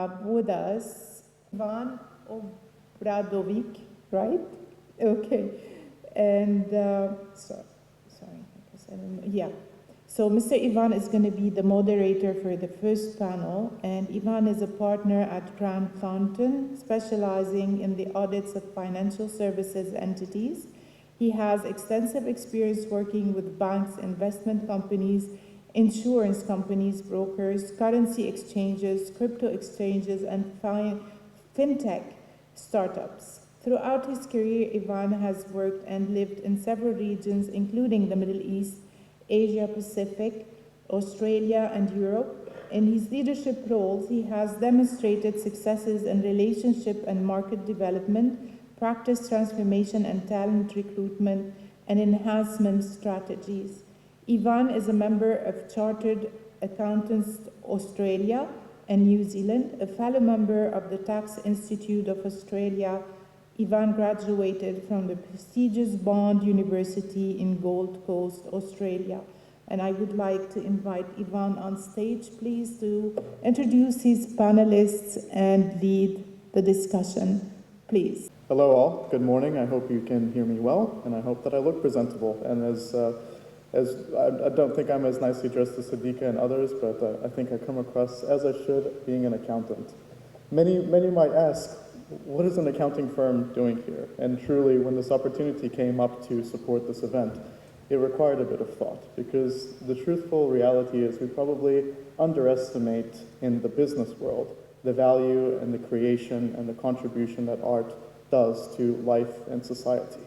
have with us Ivan Obradovic, right? Okay. And, sorry, yeah. So Mr. Ivan is going to be the moderator for the first panel, and Ivan is a partner at Grant Thornton, specializing in the audits of financial services entities. He has extensive experience working with banks, investment companies, insurance companies, brokers, currency exchanges, crypto exchanges, and fintech startups. Throughout his career, Ivan has worked and lived in several regions, including the Middle East, Asia Pacific, Australia, and Europe. In his leadership roles, he has demonstrated successes in relationship and market development, practice transformation and talent recruitment, and enhancement strategies. Ivan is a member of Chartered Accountants Australia and New Zealand, a fellow member of the Tax Institute of Australia. Ivan graduated from the prestigious Bond University in Gold Coast, Australia. And I would like to invite Ivan on stage, please, to introduce his panelists and lead the discussion, please. Hello all, good morning. I hope you can hear me well, and I hope that I look presentable. And I don't think I'm as nicely dressed as Sadiqa and others, but I think I come across as I should, being an accountant. Many might ask, what is an accounting firm doing here? And truly, when this opportunity came up to support this event, it required a bit of thought, because the truthful reality is we probably underestimate in the business world the value and the creation and the contribution that art does to life and society.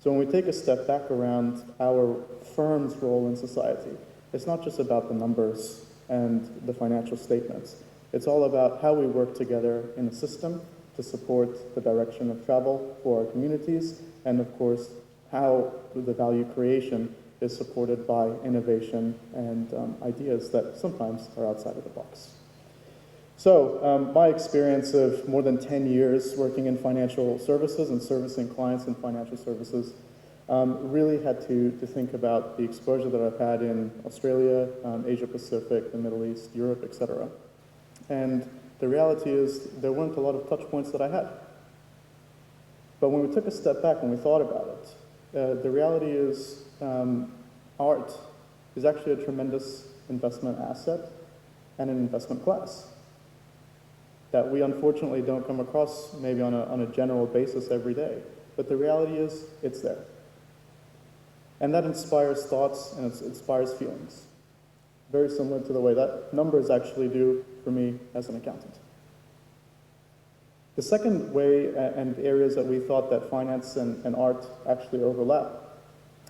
So when we take a step back around our firm's role in society, it's not just about the numbers and the financial statements. It's all about how we work together in a system to support the direction of travel for our communities, and of course, how the value creation is supported by innovation and ideas that sometimes are outside of the box. So my experience of more than 10 years working in financial services and servicing clients in financial services really had to think about the exposure that I've had in Australia, Asia Pacific, the Middle East, Europe, etc. And the reality is there weren't a lot of touch points that I had. But when we took a step back and we thought about it, the reality is art is actually a tremendous investment asset and an investment class that we unfortunately don't come across maybe on a general basis every day. But the reality is it's there. And that inspires thoughts and it inspires feelings. Very similar to the way that numbers actually do for me as an accountant. The second way and areas that we thought that finance and art actually overlap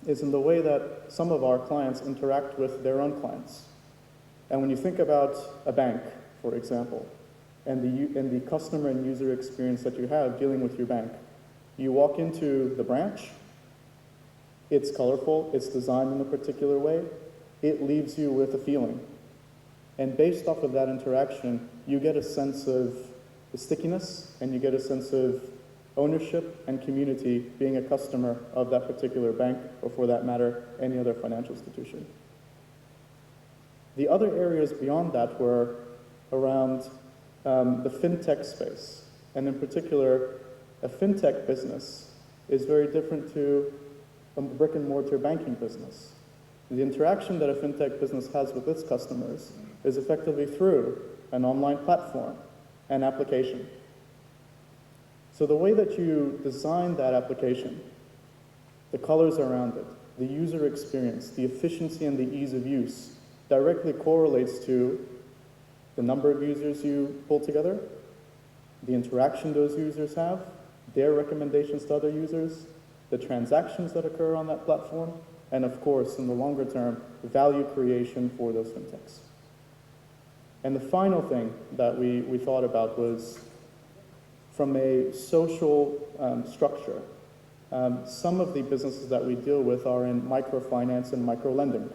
is in the way that some of our clients interact with their own clients. And when you think about a bank, for example, and the customer and user experience that you have dealing with your bank, you walk into the branch, it's colorful, it's designed in a particular way, it leaves you with a feeling. And based off of that interaction, you get a sense of the stickiness, and you get a sense of ownership and community being a customer of that particular bank, or for that matter, any other financial institution. The other areas beyond that were around the fintech space. And in particular, a fintech business is very different to a brick and mortar banking business. The interaction that a fintech business has with its customers is effectively through an online platform and application. So the way that you design that application, the colors around it, the user experience, the efficiency and the ease of use directly correlates to the number of users you pull together, the interaction those users have, their recommendations to other users, the transactions that occur on that platform, and of course, in the longer term, value creation for those fintechs. And the final thing that we thought about was from a social structure. Some of the businesses that we deal with are in microfinance and microlending.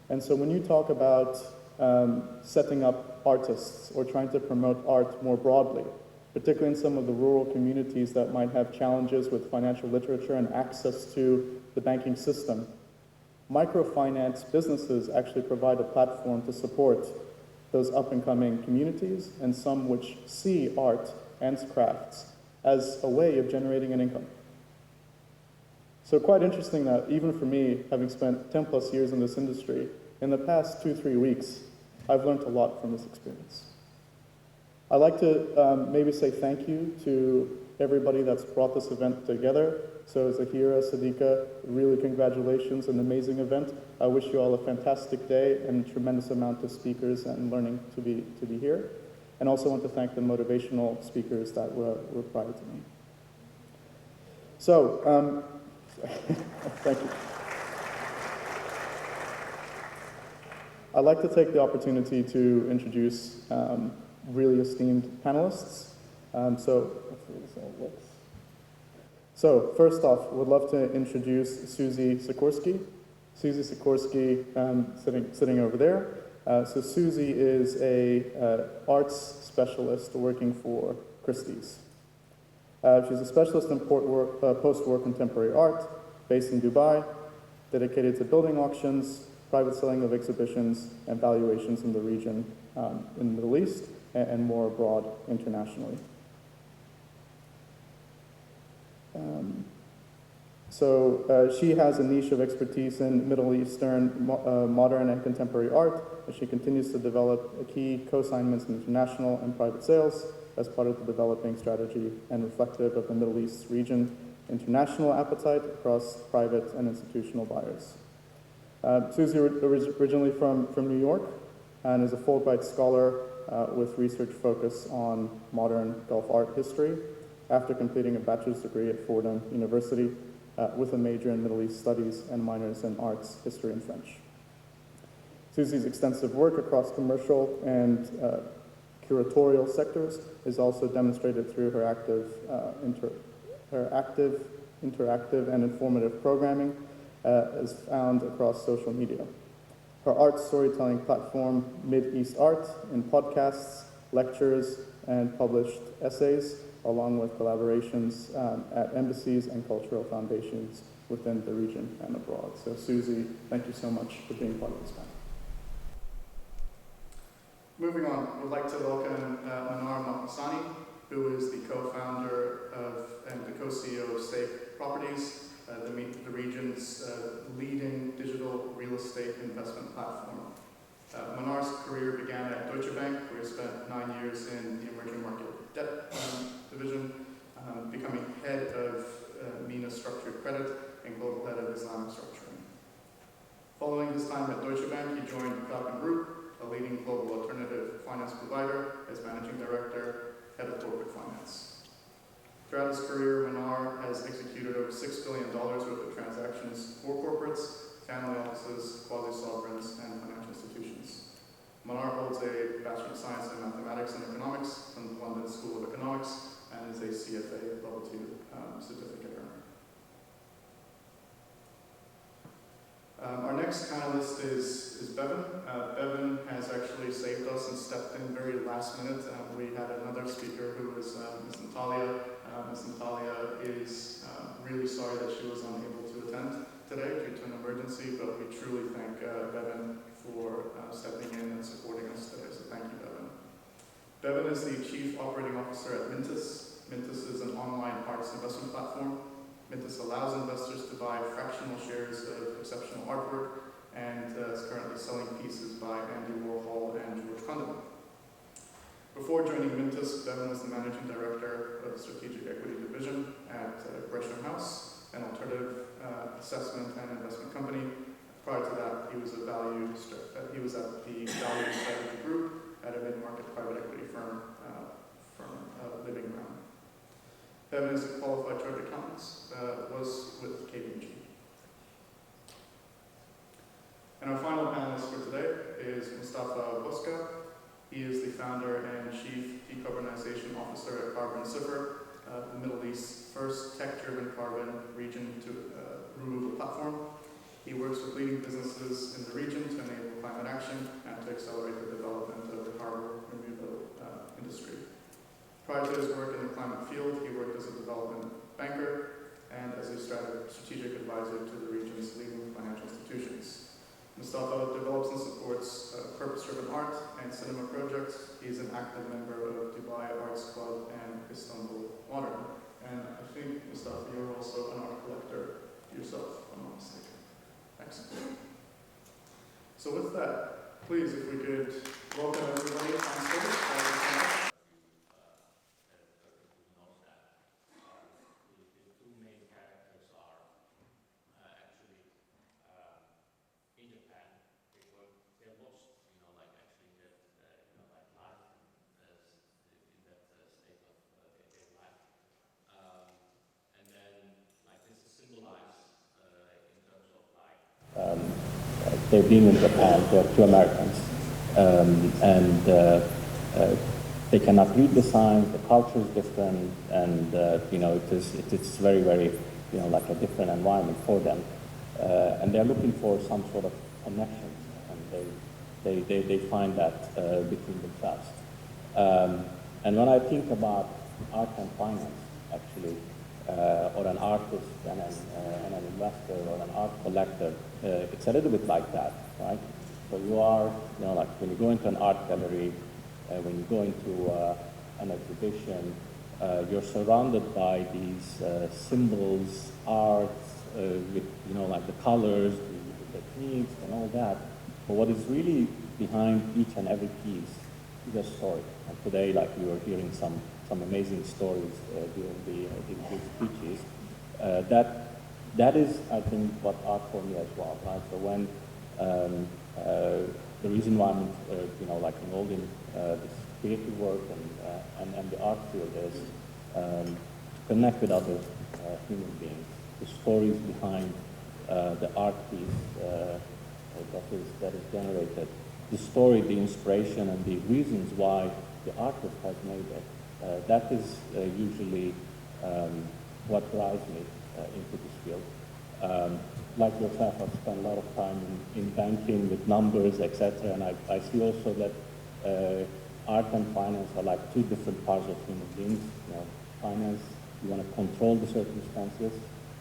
And so when you talk about setting up artists or trying to promote art more broadly, particularly in some of the rural communities that might have challenges with financial literature and access to the banking system, microfinance businesses actually provide a platform to support those up-and-coming communities, and some which see art and crafts as a way of generating an income. So quite interesting that even for me, having spent 10 plus years in this industry, in the past 2-3 weeks, I've learned a lot from this experience. I'd like to maybe say thank you to everybody that's brought this event together. So Zahira, Sadiqa, really congratulations, an amazing event. I wish you all a fantastic day and a tremendous amount of speakers and learning to be here. And also want to thank the motivational speakers that were prior to me. So, thank you. I'd like to take the opportunity to introduce really esteemed panelists. So first off, would love to introduce Suzy Sikorski. Suzy Sikorski, sitting over there. So Suzy is a arts specialist working for Christie's. She's a specialist in post-war contemporary art, based in Dubai, dedicated to building auctions, private selling of exhibitions, and valuations in the region, in the Middle East, and more abroad internationally. She has a niche of expertise in Middle Eastern modern and contemporary art, and she continues to develop key co-assignments in international and private sales as part of the developing strategy and reflective of the Middle East region international appetite across private and institutional buyers. Suzy originally from New York and is a Fulbright scholar with research focus on modern Gulf art history after completing a bachelor's degree at Fordham University with a major in Middle East studies and minors in arts, history, and French. Suzy's extensive work across commercial and curatorial sectors is also demonstrated through her active, interactive, and informative programming is found across social media. Her art storytelling platform, Mid-East Art, in podcasts, lectures, and published essays, along with collaborations at embassies and cultural foundations within the region and abroad. So Suzy, thank you so much for being part of this panel. Moving on, we'd like to welcome Manar Mahmassani, who is the co-founder of and the co-CEO of Stake Properties, the region's leading digital real estate investment platform. Manar's career began at Deutsche Bank, where he spent 9 years in the emerging market debt division, becoming head of MENA structured credit and global head of Islamic structuring. Following his time at Deutsche Bank, he joined Duncan Group, a leading global alternative finance provider, as managing director, head of corporate finance. Throughout his career, Manar has executed over $6 billion worth of transactions for corporates, family offices, quasi-sovereigns, and financial institutions. Manar holds a Bachelor of Science in Mathematics and Economics from the London School of Economics and is a CFA Level 2 certificate earner. Our next panelist is Bevan. Bevan has actually saved us and stepped in very last minute. We had another speaker who was Ms. Natalia. Ms. Natalia is really sorry that she was unable to attend today due to an emergency, but we truly thank Bevan for stepping in and supporting us today, so thank you, Bevan. Bevan is the Chief Operating Officer at Mintus. Mintus is an online arts investment platform. Mintus allows investors to buy fractional shares of exceptional artwork and is currently selling pieces by Andy Warhol and George Condon. Before joining Mintus, Bevan was the Managing Director of the Strategic Equity Division at Gresham House, an alternative assessment and investment company. Prior to that, he was at the Value Strategy Group at a mid-market private equity firm, Living Ground. Bevan is a qualified chartered accountant, was with KPMG. And our final panelist for today is Mustafa Bosca. He is the founder and chief decarbonization officer at Carbonsifr, the Middle East's first tech-driven carbon region to removal platform. He works with leading businesses in the region to enable climate action and to accelerate the development of the carbon removal industry. Prior to his work in the climate field, he worked as a development banker and as a strategic advisor to the region's leading financial institutions. Mustafa develops and supports purpose-driven art and cinema projects. He's an active member of Dubai Arts Club and Istanbul Modern. And I think, Mustafa, you're also an art collector yourself, if I'm not mistaken. Excellent. So with that, please, if we could welcome everybody on stage. They're being in Japan, they're two Americans, and they cannot read the signs, the culture is different, and it's very, very, like a different environment for them. And they're looking for some sort of connection, and they find that between themselves. And when I think about art and finance, actually, or an artist and an investor or an art collector, it's a little bit like that, right? So you are, like when you go into an art gallery, when you go into an exhibition, you're surrounded by these symbols, art, with, like the colors, the techniques and all that. But what is really behind each and every piece is a story. And today, like we were hearing some amazing stories during these speeches. That is, I think, what art for me as well, right? So when the reason why I'm, like involved in this creative work and the art field is to connect with other human beings, the stories behind the art piece that is generated, the story, the inspiration, and the reasons why the artist has made it. That is usually what drives me into this field. Like yourself, I've spent a lot of time in banking with numbers, etc. And I see also that art and finance are like two different parts of human beings. Finance, you want to control the circumstances,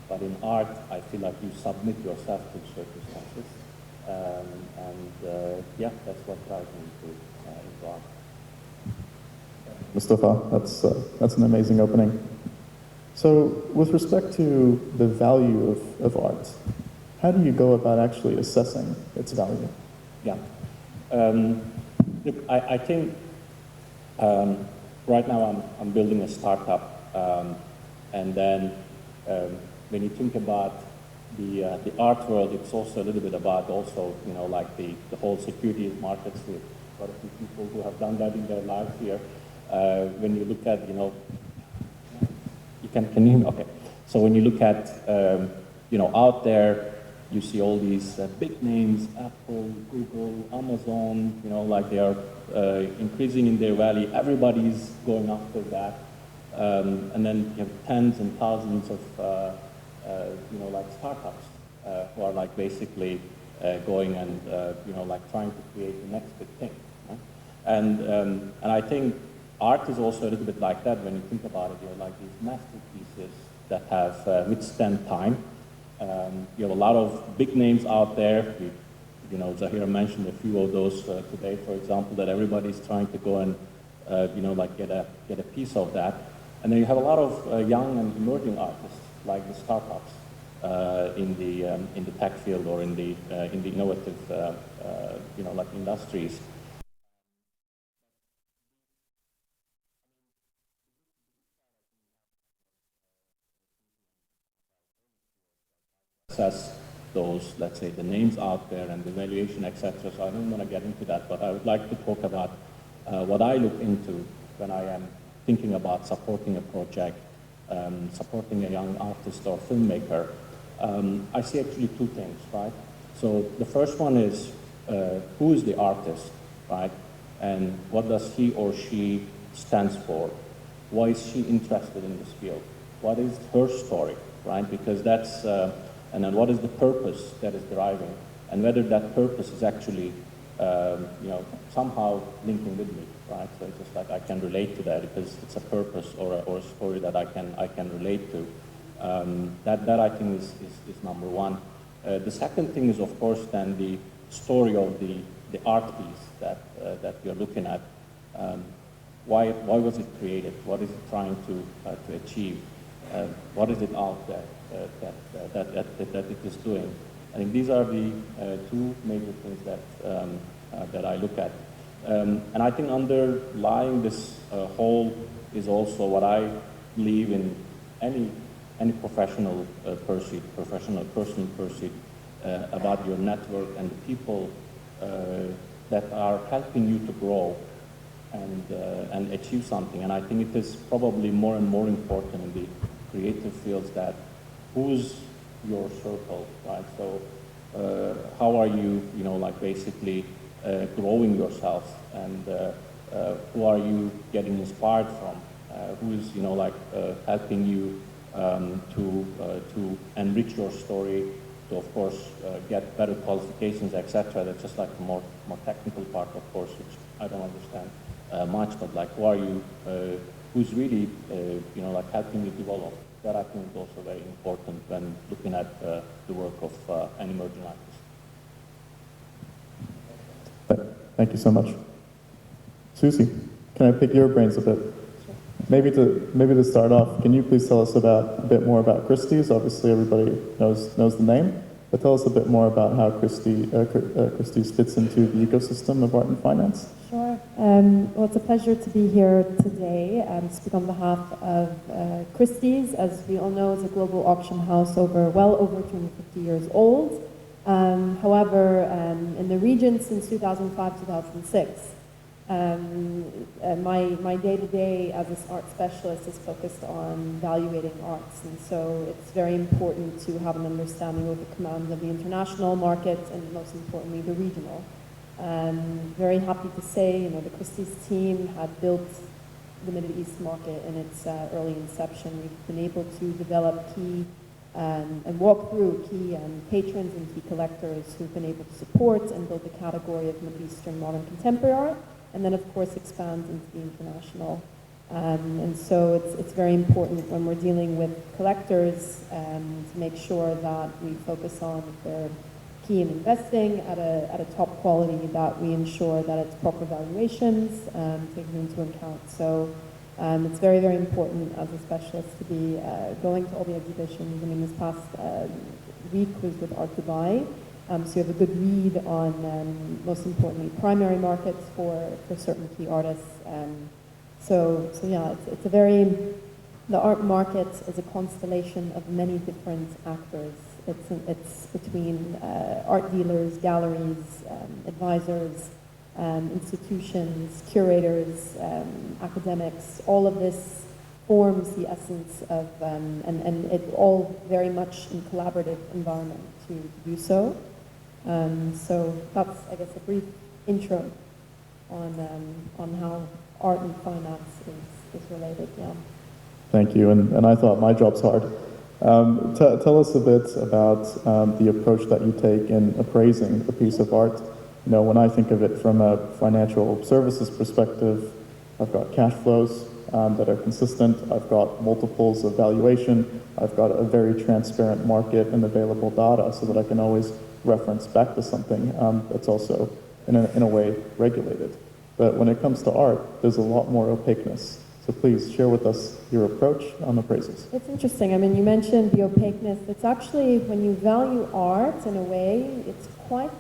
but in art, I feel like you submit yourself to the circumstances. Yeah, that's what drives me into art. Mustafa, that's an amazing opening. So with respect to the value of art, how do you go about actually assessing its value? Yeah. Look, I think right now I'm building a startup, and then when you think about the art world, it's also a little bit about also, like the whole securities markets with quite a few people who have done that in their lives here. When you look at, can you hear me? Okay. So when you look at, out there, you see all these big names, Apple, Google, Amazon, like they are increasing in their value. Everybody's going after that. And then you have tens and thousands of, like startups who are like basically going and, like trying to create the next big thing. Right? And I think art is also a little bit like that when you think about it. You have like these masterpieces that have withstand time. You have a lot of big names out there. Zahira mentioned a few of those today, for example, that everybody's trying to go and, like get a piece of that. And then you have a lot of young and emerging artists, like the startups in the tech field or in the innovative, like industries. Assess those, let's say, the names out there and the valuation, etc. So I don't want to get into that, but I would like to talk about what I look into when I am thinking about supporting a project, supporting a young artist or filmmaker. I see actually two things, right? So the first one is who is the artist, right? And what does he or she stands for? Why is she interested in this field? What is her story, right? Because that's and then what is the purpose that is driving, and whether that purpose is actually, somehow linking with me, right? So it's just like I can relate to that because it's a purpose or a story that I can relate to. That I think is number one. The second thing is, of course, then the story of the the art piece that you're looking at. Why was it created? What is it trying to achieve? What is it out there that it is doing? I think these are the two major things that I look at. And I think underlying this whole is also what I believe in any professional pursuit, personal pursuit, about your network and the people that are helping you to grow and achieve something. And I think it is probably more and more important in the creative fields that who's your circle, right? So how are you, like basically growing yourself, and who are you getting inspired from? Who is, helping you to enrich your story, to of course get better qualifications, etc. That's just like the more technical part, of course, which I don't understand much. But like, who are you? Who's really, helping you develop? That I think is also very important when looking at the work of an emerging artist. Thank you so much. Suzy, can I pick your brains a bit? Maybe to start off, can you please tell us a bit more about Christie's? Obviously, everybody knows the name, but tell us a bit more about how Christie's fits into the ecosystem of art and finance. Sure. Well, it's a pleasure to be here today and speak on behalf of Christie's. As we all know, it's a global auction house well over 250 years old. However, in the region since 2005-2006. My day-to-day as an art specialist is focused on evaluating arts, and so it's very important to have an understanding of the command of the international market and most importantly the regional. Very happy to say, the Christie's team had built the Middle East market in its early inception. We've been able to develop key and walk through key patrons and key collectors who've been able to support and build the category of Middle Eastern modern contemporary art, and then of course expand into the international. And so it's very important when we're dealing with collectors to make sure that we focus on if they're key in investing at a top quality, that we ensure that it's proper valuations taken into account. So it's very, very important as a specialist to be going to all the exhibitions. I mean, this past week was with Art Dubai, so you have a good read on, most importantly, primary markets for certain key artists. So yeah, it's a the art market is a constellation of many different actors. It's between art dealers, galleries, advisors, institutions, curators, academics. All of this forms the essence of, and it all very much in collaborative environment to do so. So that's, I guess, a brief intro on how art and finance is related. Yeah. Thank you, and I thought my job's hard. Tell us a bit about the approach that you take in appraising a piece of art. When I think of it from a financial services perspective, I've got cash flows that are consistent, I've got multiples of valuation, I've got a very transparent market and available data so that I can always reference back to something that's also in a way regulated. But when it comes to art, there's a lot more opaqueness. So please share with us your approach on appraisals. It's interesting. I mean, you mentioned the opaqueness. It's actually, when you value art in a way, it's quite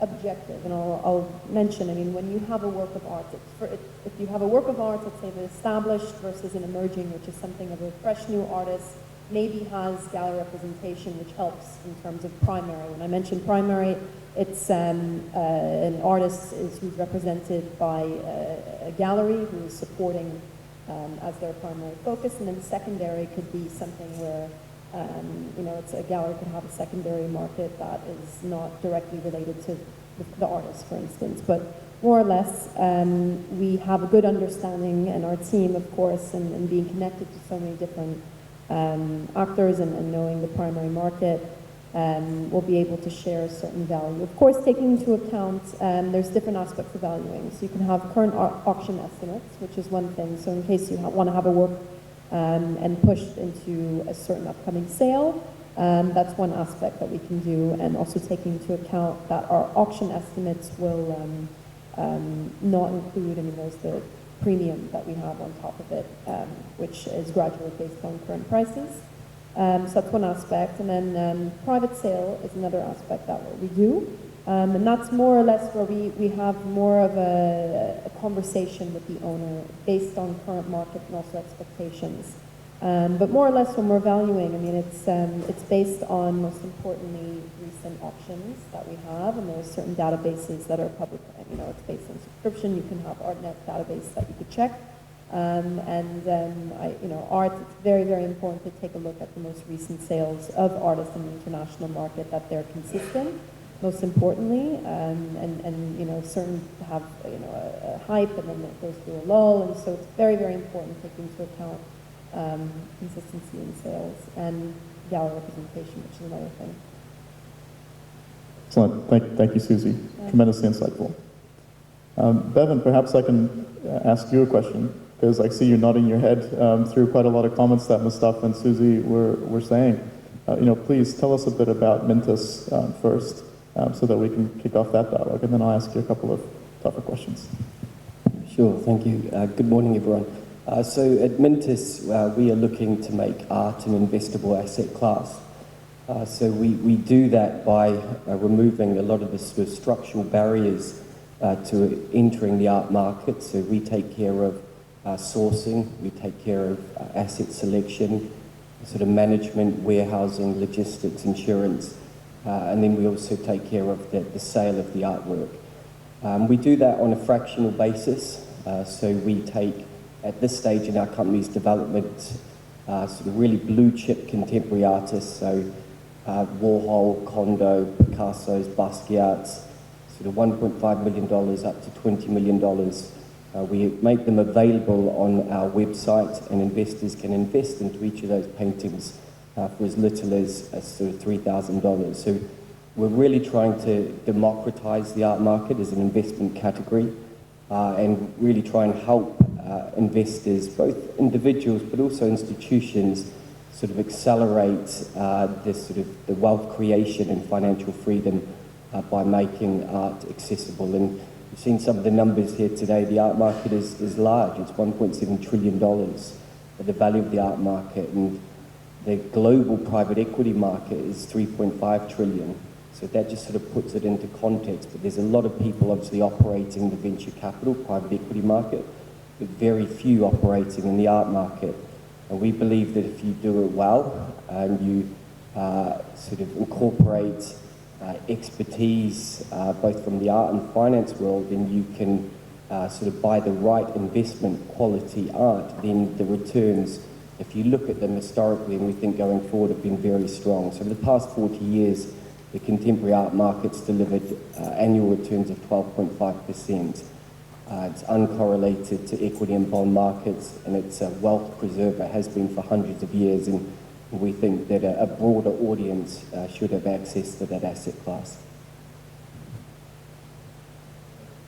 objective. And I'll mention, I mean, when you have a work of art, if you have a work of art, let's say the established versus an emerging, which is something of a fresh new artist, maybe has gallery representation, which helps in terms of primary. When I mention primary, it's an artist who's represented by a gallery who is supporting as their primary focus, and then secondary could be something where it's a gallery could have a secondary market that is not directly related to the artist, for instance. But more or less, we have a good understanding, and our team, of course, and being connected to so many different actors and knowing the primary market, will be able to share a certain value. Of course, taking into account, there's different aspects of valuing. So you can have current auction estimates, which is one thing. So in case you want to have a work and pushed into a certain upcoming sale, That's one aspect that we can do, and also taking into account that our auction estimates will not include, there's the premium that we have on top of it, which is gradually based on current prices. So that's one aspect. And then private sale is another aspect that we do. And that's more or less where we have more of a conversation with the owner based on current market and also expectations. But more or less when we're valuing, it's based on, most importantly, recent auctions that we have, and there are certain databases that are public, it's based on subscription. You can have ArtNet database that you could check. Art, it's very, very important to take a look at the most recent sales of artists in the international market, that they're consistent, most importantly, certain have, a hype and then it goes through a lull, and so it's very, very important to take into account consistency in sales and gallery representation, which is another thing. Excellent. Thank you, Suzy. Yeah. Tremendously insightful. Bevan, perhaps I can ask you a question, because I see you nodding your head through quite a lot of comments that Mustafa and Suzy were saying. Please tell us a bit about Mintus first, so that we can kick off that dialogue, and then I'll ask you a couple of tougher questions. Sure, thank you. Good morning, everyone. So at Mintus, we are looking to make art an investable asset class. So we do that by removing a lot of the sort of structural barriers to entering the art market. So we take care of sourcing, we take care of asset selection, sort of management, warehousing, logistics, insurance, and then we also take care of the sale of the artwork. We do that on a fractional basis. So we take, at this stage in our company's development, sort of really blue chip contemporary artists, so Warhol, Kondo, Picasso's, Basquiat's, sort of $1.5 million up to $20 million. We make them available on our website, and investors can invest into each of those paintings for as little as sort of $3,000. So we're really trying to democratize the art market as an investment category, and really try and help investors, both individuals but also institutions, sort of accelerate the wealth creation and financial freedom by making art accessible. And you've seen some of the numbers here today. The art market is large. It's $1.7 trillion, the value of the art market, and the global private equity market is $3.5 trillion. So that just sort of puts it into context. But there's a lot of people obviously operating the venture capital, private equity market, but very few operating in the art market. And we believe that if you do it well and you sort of incorporate expertise both from the art and finance world, and you can sort of buy the right investment quality art, then the returns, if you look at them historically and we think going forward, have been very strong. So in the past 40 years, the contemporary art market's delivered annual returns of 12.5%. It's uncorrelated to equity and bond markets, and it's a wealth preserver, has been for hundreds of years, and we think that a broader audience should have access to that asset class.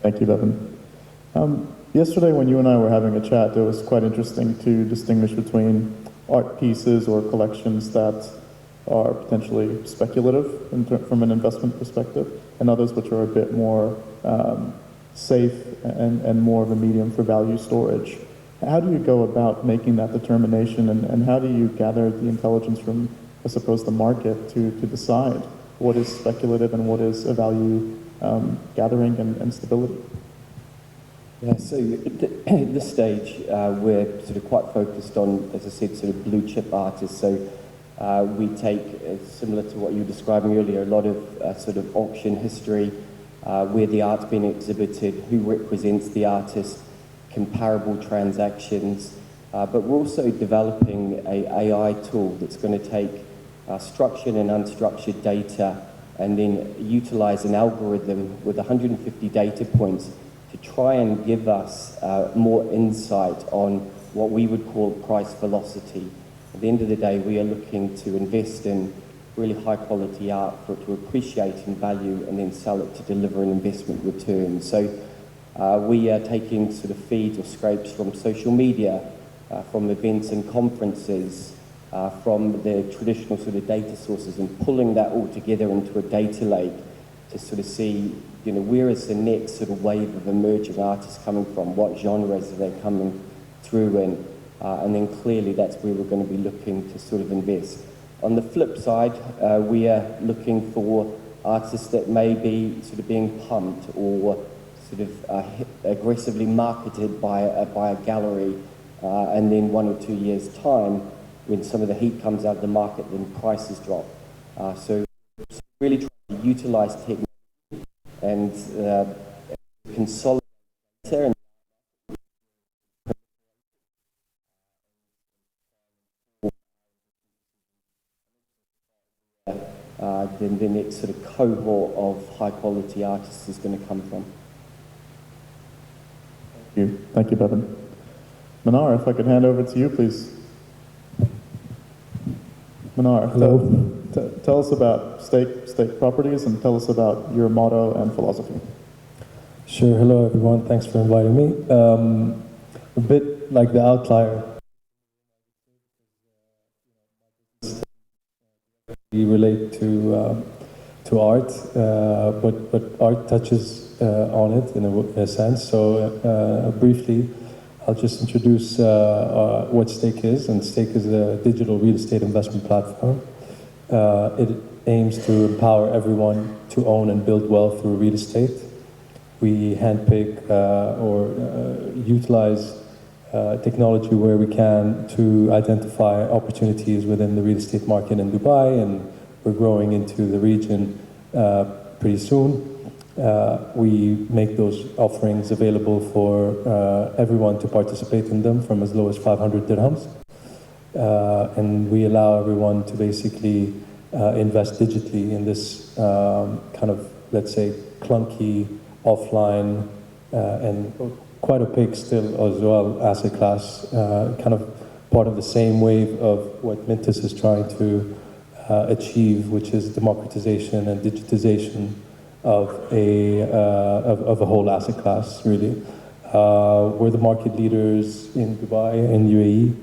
Thank you, Bevan. Yesterday when you and I were having a chat, it was quite interesting to distinguish between art pieces or collections that are potentially speculative from an investment perspective, and others which are a bit more safe and more of a medium for value storage. How do you go about making that determination, and how do you gather the intelligence from, I suppose, the market to decide what is speculative and what is a value gathering and stability? Yeah, so at this stage, we're sort of quite focused on, as I said, sort of blue chip artists. So we take, similar to what you were describing earlier, a lot of sort of auction history, where the art's been exhibited, who represents the artist, comparable transactions, but we're also developing an AI tool that's going to take structured and unstructured data and then utilize an algorithm with 150 data points to try and give us more insight on what we would call price velocity. At the end of the day, we are looking to invest in really high quality art for it to appreciate in value and then sell it to deliver an investment return. So we are taking sort of feeds or scrapes from social media, from events and conferences, from the traditional sort of data sources and pulling that all together into a data lake to sort of see, you know, where is the next sort of wave of emerging artists coming from, what genres are they coming through in, and then clearly that's where we're going to be looking to sort of invest. On the flip side, we are looking for artists that may be sort of being pumped or sort of aggressively marketed by a gallery, and then 1 or 2 years' time, when some of the heat comes out of the market, then prices drop. So really trying to utilize technology and consolidate and then the next sort of cohort of high-quality artists is going to come from. Thank you, Bevan. Manar, if I could hand over to you, please. Manar, tell us about stake properties and tell us about your motto and philosophy. Sure. Hello, everyone. Thanks for inviting me. A bit like the outlier, we relate to art, but art touches on it in a sense. So briefly, I'll just introduce what Stake is. And Stake is a digital real estate investment platform. It aims to empower everyone to own and build wealth through real estate. We handpick or utilize technology where we can to identify opportunities within the real estate market in Dubai, and we're growing into the region pretty soon. We make those offerings available for everyone to participate in them from as low as 500 dirhams. And we allow everyone to basically invest digitally in this kind of, let's say, clunky, offline, and quite opaque still as well asset class, kind of part of the same wave of what Mintus is trying to achieve, which is democratization and digitization of a whole asset class, really. We're the market leaders in Dubai and UAE.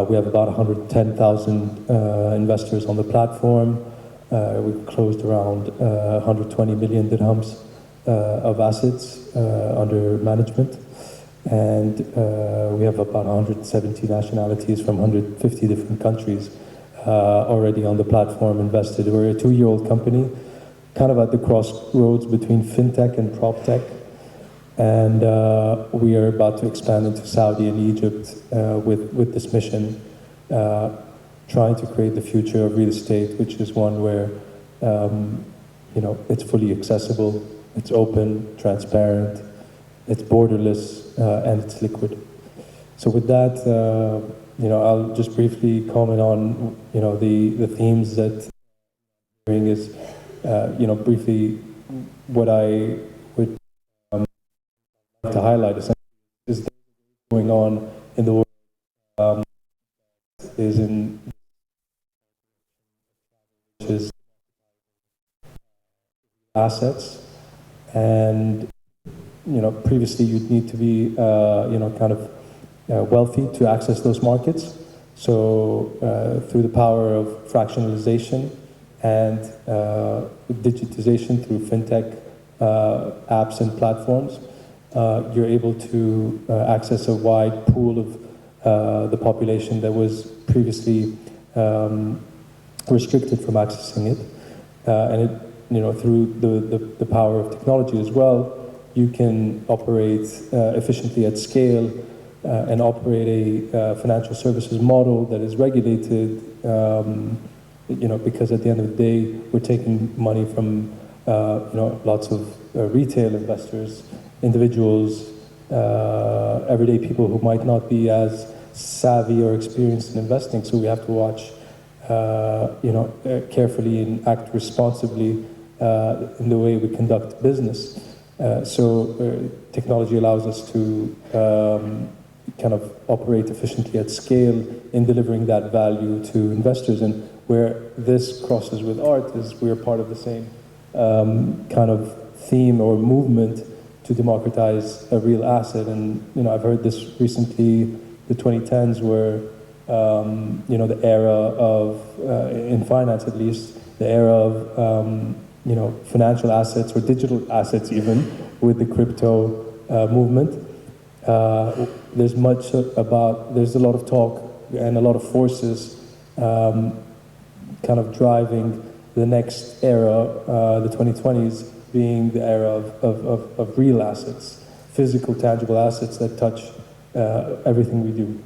We have about 110,000 investors on the platform. We've closed around 120 million dirhams of assets under management. And we have about 170 nationalities from 150 different countries already on the platform invested. We're a 2-year-old company, kind of at the crossroads between fintech and proptech. And we are about to expand into Saudi and Egypt with this mission, trying to create the future of real estate, which is one where you know, it's fully accessible, it's open, transparent, it's borderless, and it's liquid. So with that, you know, I'll just briefly comment on, you know, the themes that is, you know, briefly what I would like to highlight is that going on in the world is in which is assets, and you know, previously you'd need to be you know, kind of wealthy to access those markets. So through the power of fractionalization and digitization through fintech apps and platforms, you're able to access a wide pool of the population that was previously restricted from accessing it. And it, you know, through the power of technology as well, you can operate efficiently at scale and operate a financial services model that is regulated, you know, because at the end of the day, we're taking money from, you know, lots of retail investors, individuals, everyday people who might not be as savvy or experienced in investing. So we have to watch, you know, carefully and act responsibly in the way we conduct business. So technology allows us to kind of operate efficiently at scale in delivering that value to investors. And where this crosses with art is we're part of the same kind of theme or movement to democratize a real asset. And, you know, I've heard this recently, the 2010s were the era of, in finance at least, the era of, financial assets or digital assets even, with the crypto movement. There's a lot of talk and a lot of forces kind of driving the next era, the 2020s, being the era of real assets, physical, tangible assets that touch everything we do.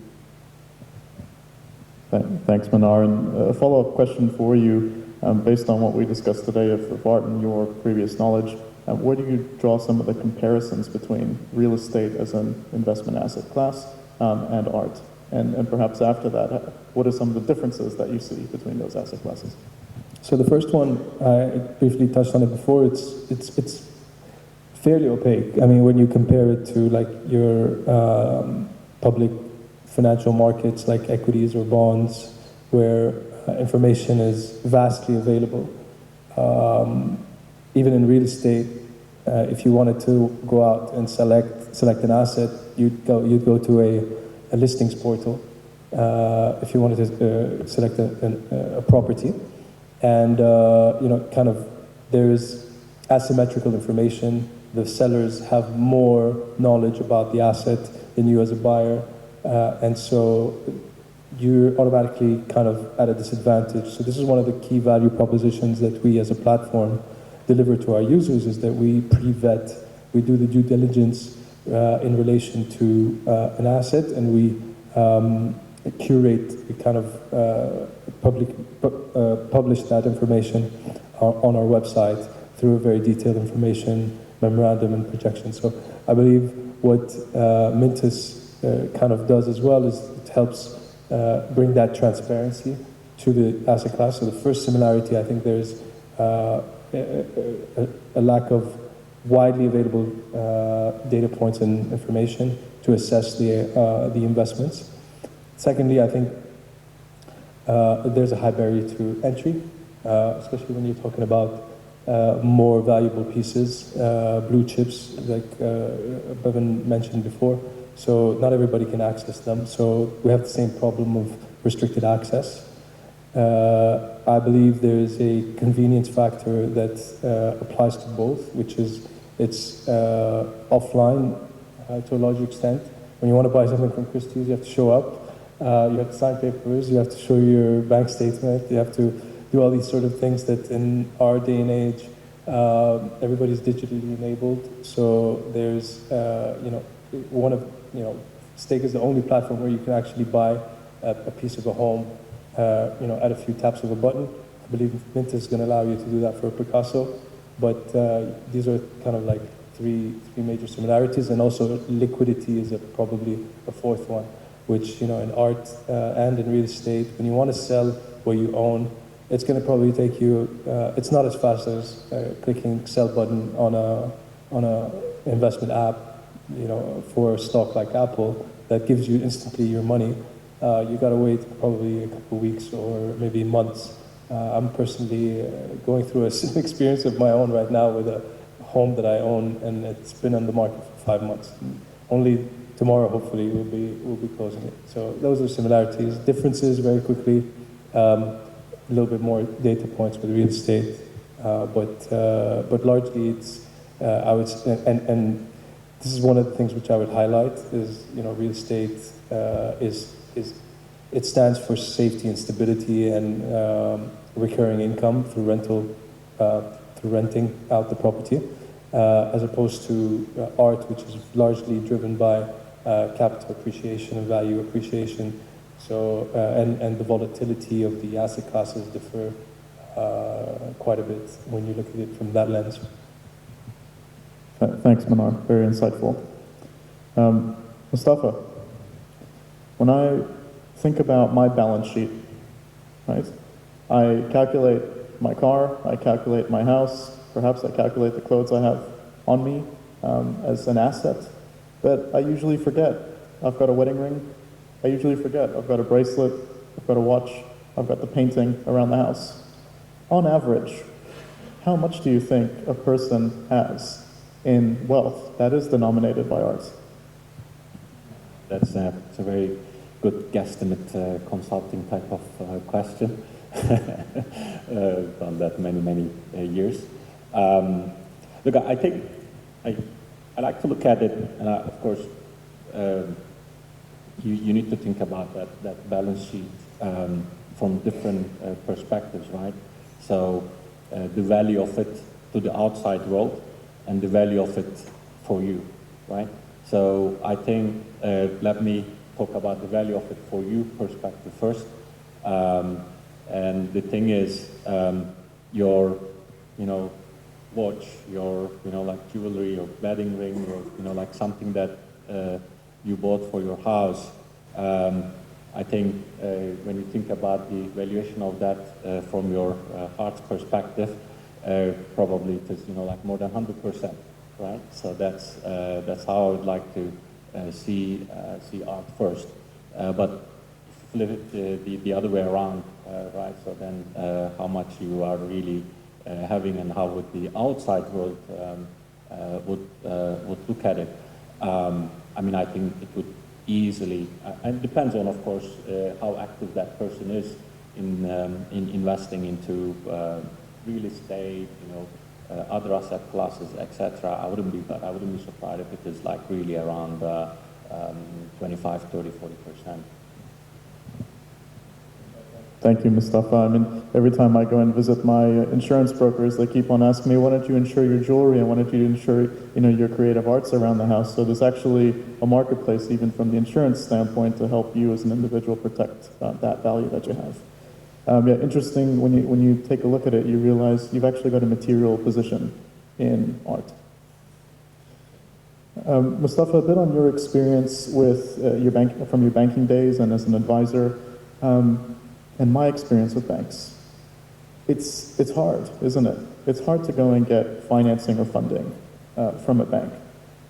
Thanks, Manar. And a follow-up question for you, based on what we discussed today of art and your previous knowledge, where do you draw some of the comparisons between real estate as an investment asset class and art? And perhaps after that, what are some of the differences that you see between those asset classes? So the first one, I briefly touched on it before, it's fairly opaque. I mean, when you compare it to like your public financial markets like equities or bonds, where information is vastly available. Even in real estate, if you wanted to go out and select an asset, you'd go to a listings portal if you wanted to select a property. And kind of there's asymmetrical information. The sellers have more knowledge about the asset than you as a buyer, and so you're automatically kind of at a disadvantage. So this is one of the key value propositions that we as a platform deliver to our users, is that we pre-vet, we do the due diligence in relation to an asset, and we curate, we kind of publish that information on our website through a very detailed information memorandum and projection. So I believe what Mintus kind of does as well is it helps bring that transparency to the asset class. So the first similarity, I think there's a lack of widely available data points and information to assess the investments. Secondly, I think there's a high barrier to entry, especially when you're talking about more valuable pieces, blue chips, like Bevan mentioned before. So not everybody can access them. So we have the same problem of restricted access. I believe there is a convenience factor that applies to both, which is it's offline to a large extent. When you want to buy something from Christie's, you have to show up. You have to sign papers. You have to show your bank statement. You have to do all these sort of things that in our day and age, everybody's digitally enabled. So there's, Stake is the only platform where you can actually buy a piece of a home, at a few taps of a button. I believe Mintus is going to allow you to do that for a Picasso. But these are kind of like three major similarities, and also liquidity is probably a fourth one, which, in art and in real estate, when you want to sell what you own, it's going to probably take you, it's not as fast as clicking sell button on a investment app, for a stock like Apple that gives you instantly your money. You got to wait probably a couple of weeks or maybe months. I'm personally going through a similar experience of my own right now with a home that I own, and it's been on the market for 5 months. Only tomorrow, hopefully, we'll be closing it. So those are similarities. Differences, very quickly, a little bit more data points with real estate, but largely it's, I would, and this is one of the things which I would highlight is, real estate it stands for safety and stability and recurring income through renting out the property, as opposed to art, which is largely driven by capital appreciation and value appreciation. So, and the volatility of the asset classes differ quite a bit when you look at it from that lens. Thanks, Manar. Very insightful. Mustafa, when I think about my balance sheet, right, I calculate my car, I calculate my house, perhaps I calculate the clothes I have on me as an asset, but I usually forget. I've got a wedding ring. I usually forget. I've got a bracelet. I've got a watch. I've got the painting around the house. On average, how much do you think a person has in wealth that is denominated by art? That's a very good guesstimate consulting type of question. Done that many years. Look, I think I like to look at it, and of course, you need to think about that balance sheet from different perspectives, right? So the value of it to the outside world and the value of it for you, right? So I think let me talk about the value of it for you perspective first. And the thing is, your, watch, your, like jewelry or wedding ring, or, like something that you bought for your house. I think when you think about the valuation of that from your heart's perspective, probably it is, like more than 100%, right? So that's how I would like to see art first. But flip it the other way around, right? So then how much you are really having, and how would the outside world would look at it. I mean, I think it would easily, and it depends on, of course, how active that person is in investing into real estate, other asset classes, etc. I wouldn't be surprised if it is like really around 25, 30, 40%. Thank you, Mustafa. I mean, every time I go and visit my insurance brokers, they keep on asking me, why don't you insure your jewelry, and why don't you insure, your creative arts around the house? So there's actually a marketplace, even from the insurance standpoint, to help you as an individual protect that value that you have. Yeah, interesting, when you take a look at it, you realize you've actually got a material position in art. Mustafa, a bit on your experience with from your banking days and as an advisor. And my experience with banks, it's hard, isn't it? It's hard to go and get financing or funding from a bank.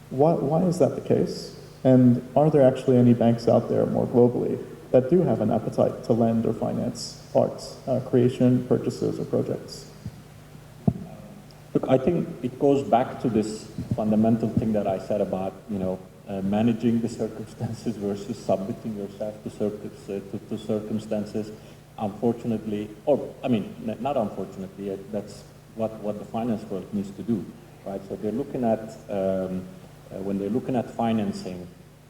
Why is that the case? And are there actually any banks out there more globally that do have an appetite to lend or finance arts, creation, purchases, or projects? Look, I think it goes back to this fundamental thing that I said about, managing the circumstances versus submitting yourself to circumstances. Unfortunately, or I mean, not unfortunately, that's what the finance world needs to do, right? So they're looking at, when they're looking at financing,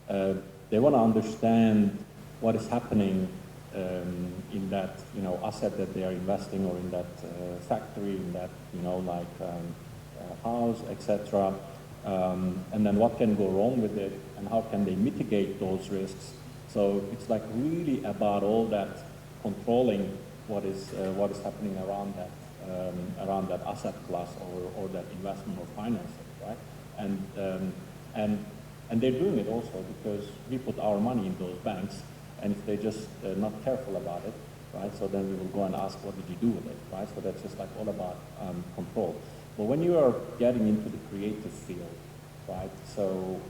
they want to understand what is happening in that, asset that they are investing, or in that factory, in that, house, etc. And then what can go wrong with it, and how can they mitigate those risks? So it's like really about all that, controlling what is happening around that asset class, or that investment or financing, right? And they're doing it also because we put our money in those banks, and if they're just not careful about it, right? So then we will go and ask, what did you do with it, right? So that's just like all about control. But when you are getting into the creative field, right? So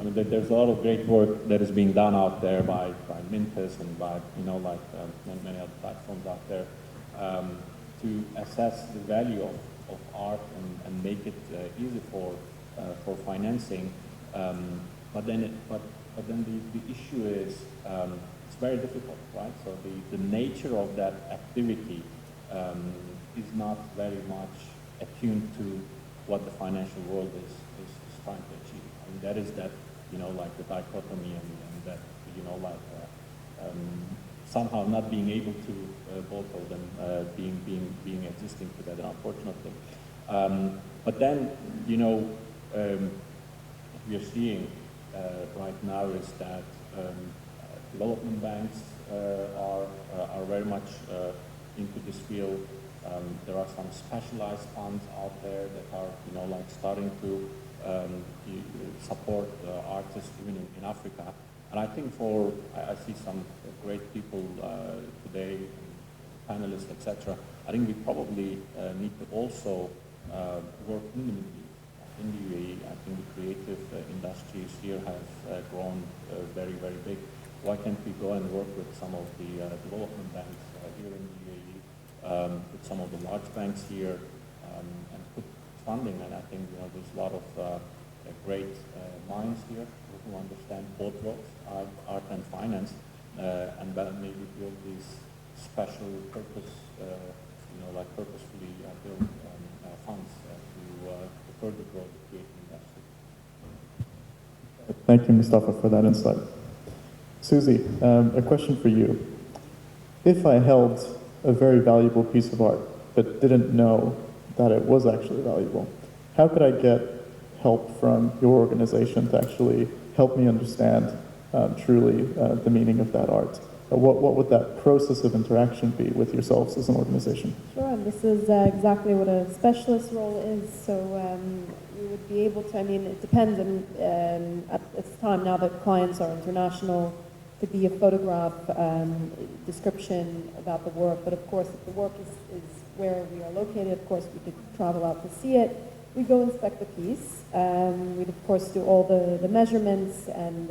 there's a lot of great work that is being done out there by Mintus and by many other platforms out there to assess the value of art and make it easy for financing. But then the issue is it's very difficult, right? So the nature of that activity is not very much attuned to what the financial world is trying to achieve. And that is that, like the dichotomy, and that, somehow not being able to both of them being existing together, unfortunately. But then, what we are seeing right now is that development banks are very much into this field. There are some specialized funds out there that are, starting to support artists even in Africa. And I think I see some great people today, panelists, etc. I think we probably need to also work in the Middle East. In the UAE, I think the creative industries here have grown very, very big. Why can't we go and work with some of the development banks here in the UAE, with some of the large banks here, and put funding? And I think there's a lot of great minds here who understand both worlds, art and finance, and then maybe build these special purpose, like purposefully build funds to further grow the creative industry. Thank you, Mustafa, for that insight. Suzy, a question for you. If I held a very valuable piece of art but didn't know that it was actually valuable, how could I get help from your organization to actually help me understand truly the meaning of that art? What would that process of interaction be with yourselves as an organization? Sure, and this is exactly what a specialist role is. So you would be able to, it depends on, at this time now that clients are international, could be a photograph description about the work, but of course if the work is where we are located, of course we could travel out to see it. We go inspect the piece. We'd of course do all the measurements and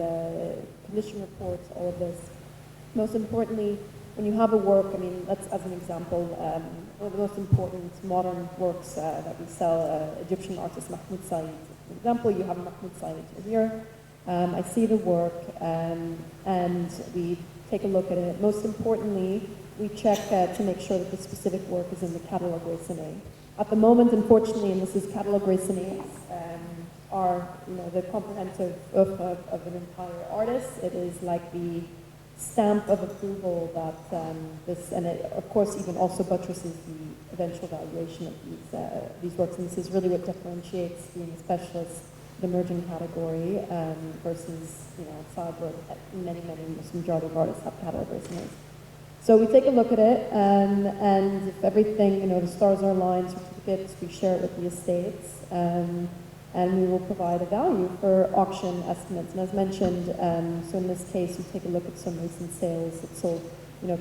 condition reports, all of this. Most importantly, when you have a work, let's, as an example, one of the most important modern works that we sell, Egyptian artist Mahmassani. For example, you have Mahmassani here. I see the work and we take a look at it. Most importantly, we check to make sure that the specific work is in the catalogue Racine. At the moment, unfortunately, and this is catalogue Racine, are the comprehensive of an entire artist. It is like the stamp of approval that this, and it of course even also buttresses the eventual valuation of these works. And this is really what differentiates being a specialist, the emerging category, versus outside where many majority of artists have catalogue Racine. So we take a look at it, and if everything, the stars are aligned, certificates, we share it with the estates, and we will provide a value for auction estimates. And as mentioned, so in this case, we take a look at some recent sales that sold,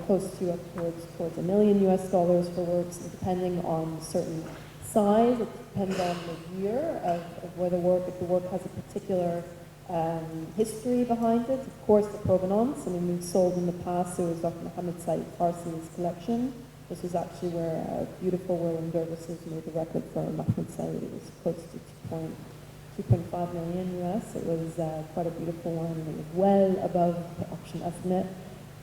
close to towards $1 million for works, and depending on certain size, it depends on the year of where the work, if the work has a particular history behind it. Of course, the provenance. We've sold in the past, so it was Dr. Mohammed Said Farsi's collection. This was actually where beautiful William Dervises made the record for Mohammed Said. It was close to $2.5 million. It was quite a beautiful one, and it was well above the auction estimate.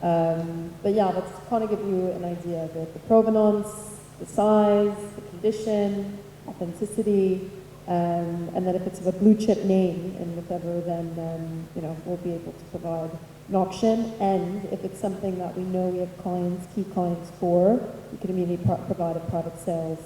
But yeah, that's to kind of give you an idea of it. The provenance, the size, the condition, authenticity, and then if it's of a blue chip name and whatever, then we'll be able to provide an auction. And if it's something that we know we have key clients for, we can immediately provide a private sales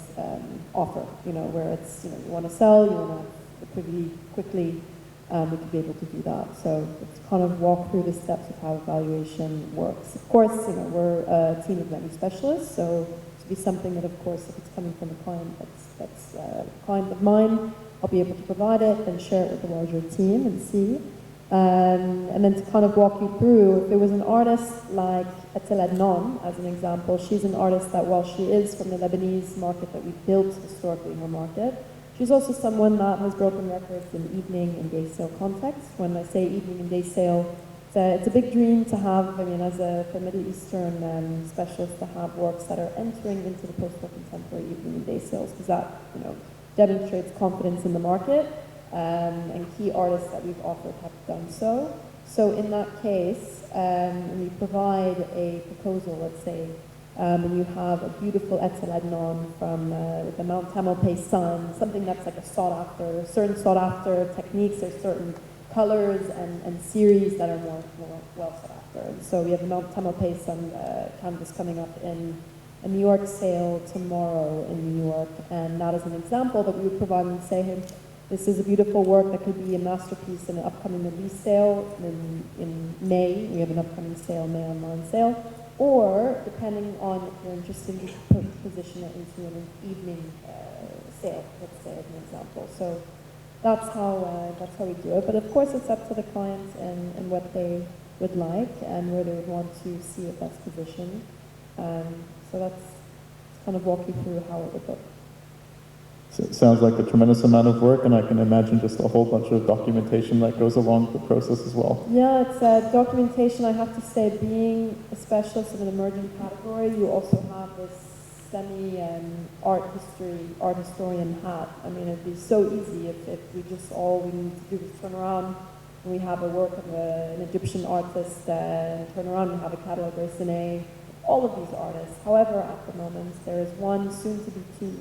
offer. Where it's you want to sell, you want to pretty quickly, we could be able to do that. So it's kind of walk through the steps of how evaluation works. Of course, we're a team of many specialists, so to be something that, of course, if it's coming from a client that's a client of mine, I'll be able to provide it and share it with the larger team and see. And then to kind of walk you through, if there was an artist like Atel Adnan, as an example, she's an artist that, while she is from the Lebanese market that we built historically her market, she's also someone that has broken records in evening and day sale context. When I say evening and day sale, it's a big dream to have, for Middle Eastern specialists, to have works that are entering into the post-war contemporary evening and day sales, because that, demonstrates confidence in the market, and key artists that we've offered have done so. So in that case, we provide a proposal, let's say, and you have a beautiful Etel Adnan from the Mount Tamalpais sun, something that's like a sought after, certain sought after techniques, there's certain colors and series that are more well sought after. And so we have the Mount Tamalpais sun canvas coming up in a New York sale tomorrow in New York, and that is an example that we would provide and say, hey, this is a beautiful work that could be a masterpiece in an upcoming Middle East sale in May. We have an upcoming sale, May online sale. Or, depending on if you're interested, you could position it into an evening sale, let's say, as an example. So that's how we do it. But of course, it's up to the clients and what they would like and where they would want to see it best positioned. So that's kind of walk you through how it would look. So it sounds like a tremendous amount of work, and I can imagine just a whole bunch of documentation that goes along the process as well. Yeah, it's documentation. I have to say, being a specialist of an emerging category, you also have this art historian hat. I mean, it'd be so easy if we just all we need to do is turn around and we have a work of an Egyptian artist, turn around and have a catalogue raisonné, all of these artists. However, at the moment, there is one, soon to be two,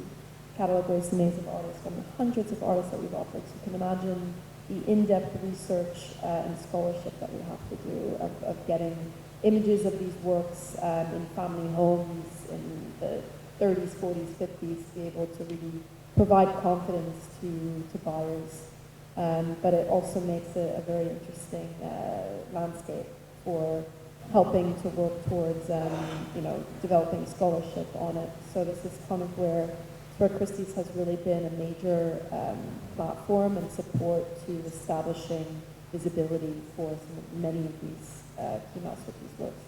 catalogue raisonnés of artists from the hundreds of artists that we've offered. So you can imagine the in-depth research and scholarship that we have to do of getting images of these works in family homes in the 30s, 40s, 50s, to be able to really provide confidence to buyers. But it also makes it a very interesting landscape for helping to work towards, developing scholarship on it. So this is kind of where Christie's has really been a major platform and support to establishing visibility for many of these key masterpiece works.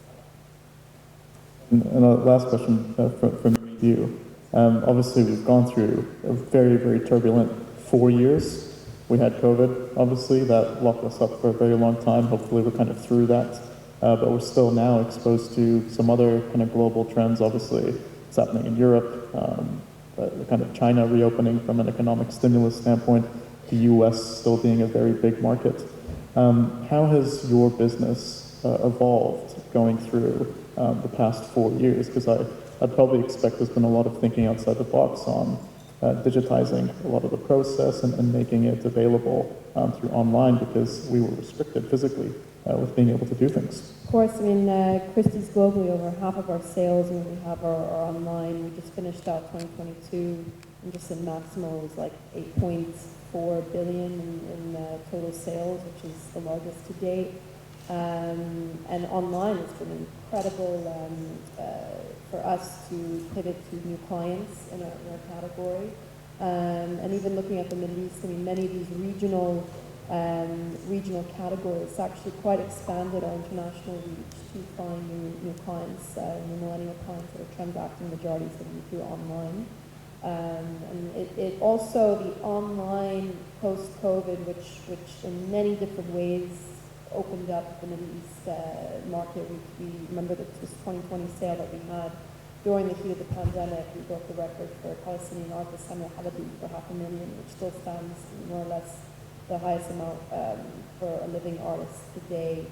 And a last question from you. Obviously, we've gone through a very, very turbulent 4 years. We had COVID, obviously, that locked us up for a very long time. Hopefully, we're kind of through that. But we're still now exposed to some other kind of global trends. Obviously, it's happening in Europe. The kind of China reopening from an economic stimulus standpoint, the US still being a very big market. How has your business evolved going through the past 4 years? Because I'd probably expect there's been a lot of thinking outside the box on digitizing a lot of the process and making it available through online, because we were restricted physically with being able to do things. Of course, I mean, Christie's globally, over half of our sales when we have are online. We just finished out 2022, and just in Maximo, it was like 8.4 billion in total sales, which is the largest to date. And online, it's been incredible for us to pivot to new clients in our category. And even looking at the Middle East, I mean, many of these regional categories actually quite expanded our international reach to find new clients, new millennial clients that are transacting majorities of them through online. And it also, the online post-COVID, which in many different ways opened up the Middle East market. We remember that this 2020 sale that we had during the heat of the pandemic. We broke the record for Palestinian artist Samuel Halabi for $500,000, which still stands more or less the highest amount for a living artist today.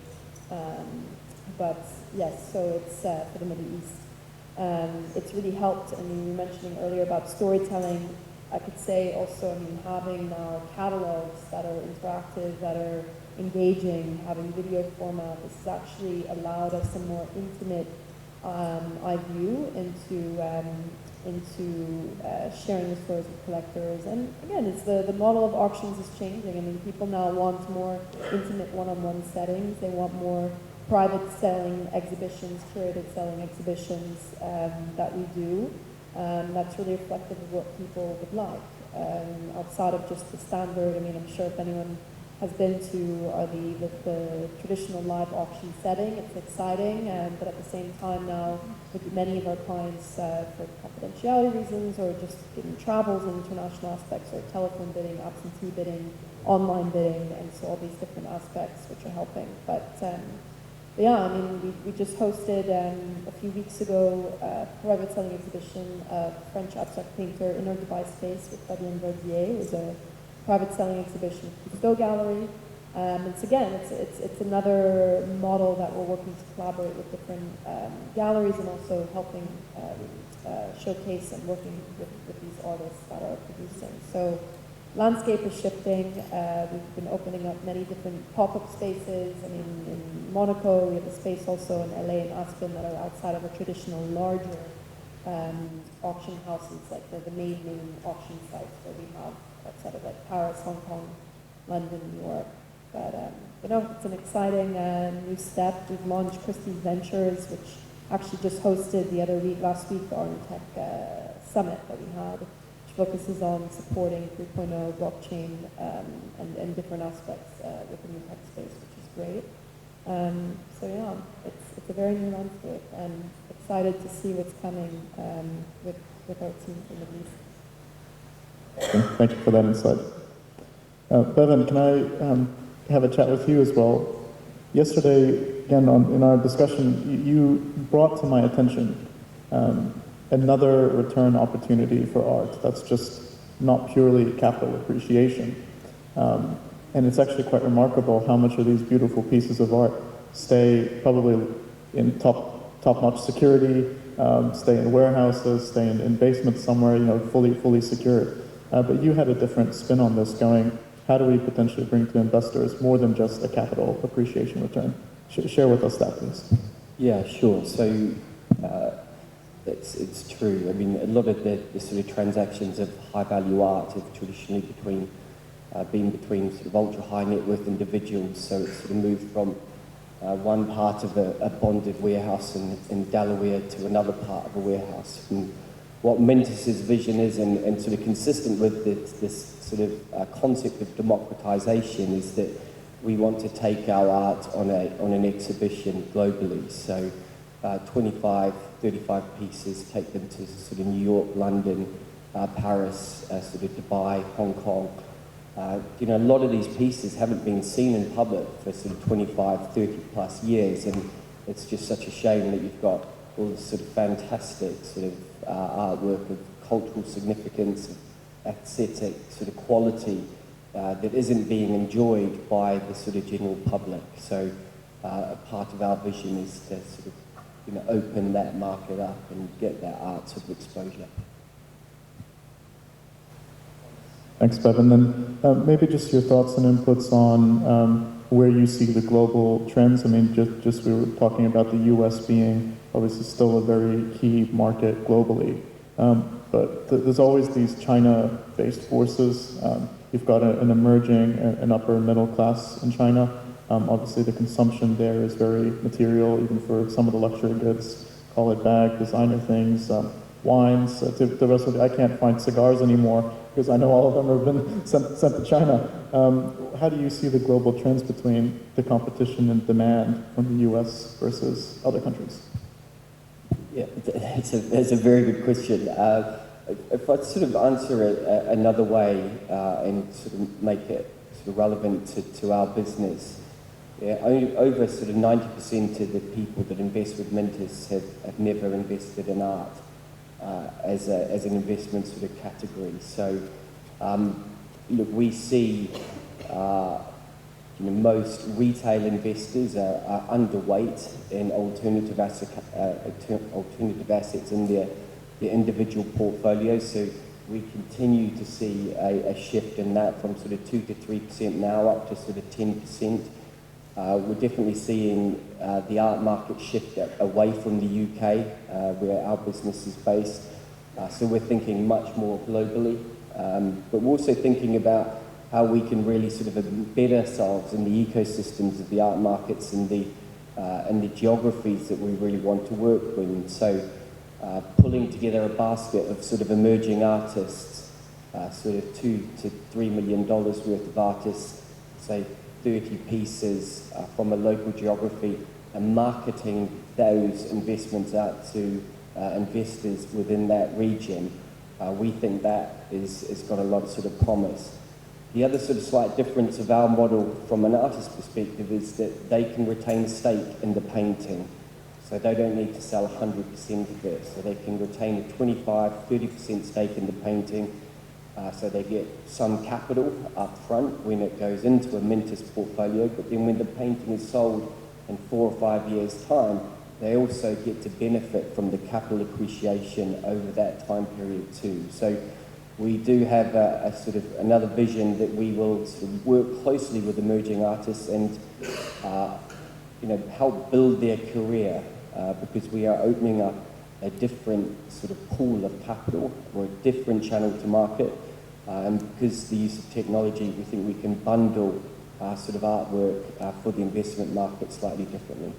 But yes, so it's for the Middle East. It's really helped. I mean, you were mentioning earlier about storytelling. I could say also, I mean, having now catalogs that are interactive, that are engaging, having video format, this has actually allowed us a more intimate eye view into sharing the stories with collectors. And again, it's the model of auctions is changing. I mean, people now want more intimate one-on-one settings. They want more private selling exhibitions, curated selling exhibitions that we do. That's really reflective of what people would like. Outside of just the standard, I mean, I'm sure if anyone has been to the traditional live auction setting, it's exciting, but at the same time now, with many of our clients, for confidentiality reasons or just given travels and international aspects, or telephone bidding, absentee bidding, online bidding, and so all these different aspects which are helping. But yeah, I mean, we just hosted a few weeks ago a private selling exhibition of French abstract painter in our Dubai space with Fabien Verdier. It was a private selling exhibition at the Cousteau Gallery. It's again, it's another model that we're working to collaborate with different galleries and also helping showcase and working with these artists that are producing. So landscape is shifting. We've been opening up many different pop-up spaces. I mean, in Monaco, we have a space also in LA and Aspen that are outside of a traditional larger auction houses, like the main auction sites where we have outside of like Paris, Hong Kong, London, New York. But it's an exciting new step. We've launched Christie's Ventures, which actually just hosted last week, the Art and Tech Summit that we had, which focuses on supporting 3.0 blockchain and different aspects with the new tech space, which is great. So yeah, it's a very new landscape, and excited to see what's coming with our team in the Middle East. Thank you for that insight. Bevan, can I have a chat with you as well? Yesterday, again, in our discussion, you brought to my attention another return opportunity for art that's just not purely capital appreciation. And it's actually quite remarkable how much of these beautiful pieces of art stay probably in top-notch security, stay in warehouses, stay in basements somewhere, fully secured. But you had a different spin on this, going, how do we potentially bring to investors more than just a capital appreciation return? Share with us that, please. Yeah, sure. So it's true. I mean, a lot of the sort of transactions of high-value art have traditionally been between sort of ultra-high net worth individuals. So it's sort of moved from one part of a bonded warehouse in Delaware to another part of a warehouse. And what Mintus's vision is, and sort of consistent with this sort of concept of democratization, is that we want to take our art on an exhibition globally. So 25, 35 pieces, take them to sort of New York, London, Paris, sort of Dubai, Hong Kong. A lot of these pieces haven't been seen in public for sort of 25, 30 plus years, and it's just such a shame that you've got all this sort of fantastic sort of artwork of cultural significance, of aesthetic sort of quality that isn't being enjoyed by the sort of general public. So a part of our vision is to sort of open that market up and get that art sort of exposure. Thanks, Bevan. Then maybe just your thoughts and inputs on where you see the global trends. I mean, just we were talking about the U.S. being obviously still a very key market globally, but there's always these China-based forces. You've got an emerging and upper middle class in China. Obviously, the consumption there is very material, even for some of the luxury goods, call it bag, designer things, wines. To the rest of it, I can't find cigars anymore because I know all of them have been sent to China. How do you see the global trends between the competition and demand from the U.S. versus other countries? Yeah, it's a very good question. If I sort of answer it another way and sort of make it sort of relevant to our business, over sort of 90% of the people that invest with Mintus have never invested in art as an investment sort of category. So, look, we see most retail investors are underweight in alternative assets in their individual portfolios. So we continue to see a shift in that from sort of 2 to 3% now up to sort of 10%. We're definitely seeing the art market shift away from the UK, where our business is based. So we're thinking much more globally, but we're also thinking about how we can really sort of embed ourselves in the ecosystems of the art markets and the geographies that we really want to work with. So pulling together a basket of sort of emerging artists, sort of $2 to $3 million worth of artists, say 30 pieces from a local geography, and marketing those investments out to investors within that region. We think that is got a lot of sort of promise. The other sort of slight difference of our model from an artist's perspective is that they can retain stake in the painting. So they don't need to sell 100% of it. So they can retain a 25, 30% stake in the painting. So they get some capital up front when it goes into a Mintus portfolio, but then when the painting is sold in 4 or 5 years' time, they also get to benefit from the capital appreciation over that time period too. So we do have a sort of another vision that we will sort of work closely with emerging artists and help build their career because we are opening up a different sort of pool of capital or a different channel to market. And because the use of technology, we think we can bundle sort of artwork for the investment market slightly differently.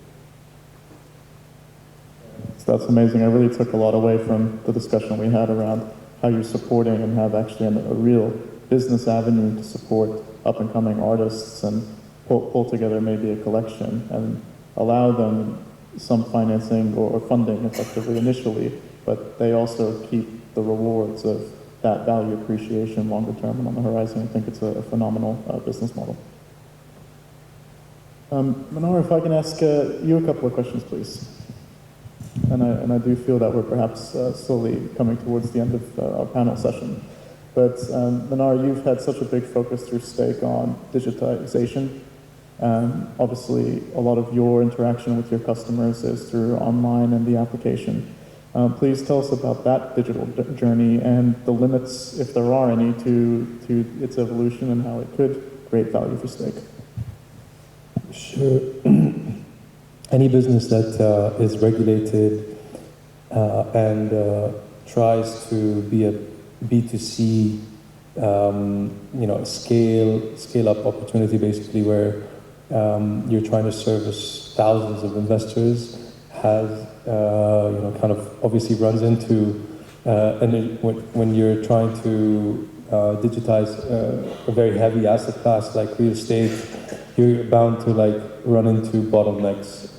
So that's amazing. I really took a lot away from the discussion we had around how you're supporting and have actually a real business avenue to support up-and-coming artists and pull together maybe a collection and allow them some financing or funding effectively initially, but they also keep the rewards of that value appreciation longer term and on the horizon. I think it's a phenomenal business model. Manar, if I can ask you a couple of questions, please. And I do feel that we're perhaps slowly coming towards the end of our panel session. But Manar, you've had such a big focus through Stake on digitization. Obviously, a lot of your interaction with your customers is through online and the application. Please tell us about that digital journey and the limits, if there are any, to its evolution and how it could create value for Stake. Sure. Any business that is regulated and tries to be a B2C, scale up opportunity, basically, where you're trying to service thousands of investors, has kind of obviously runs into when you're trying to digitize a very heavy asset class like real estate, you're bound to run into bottlenecks,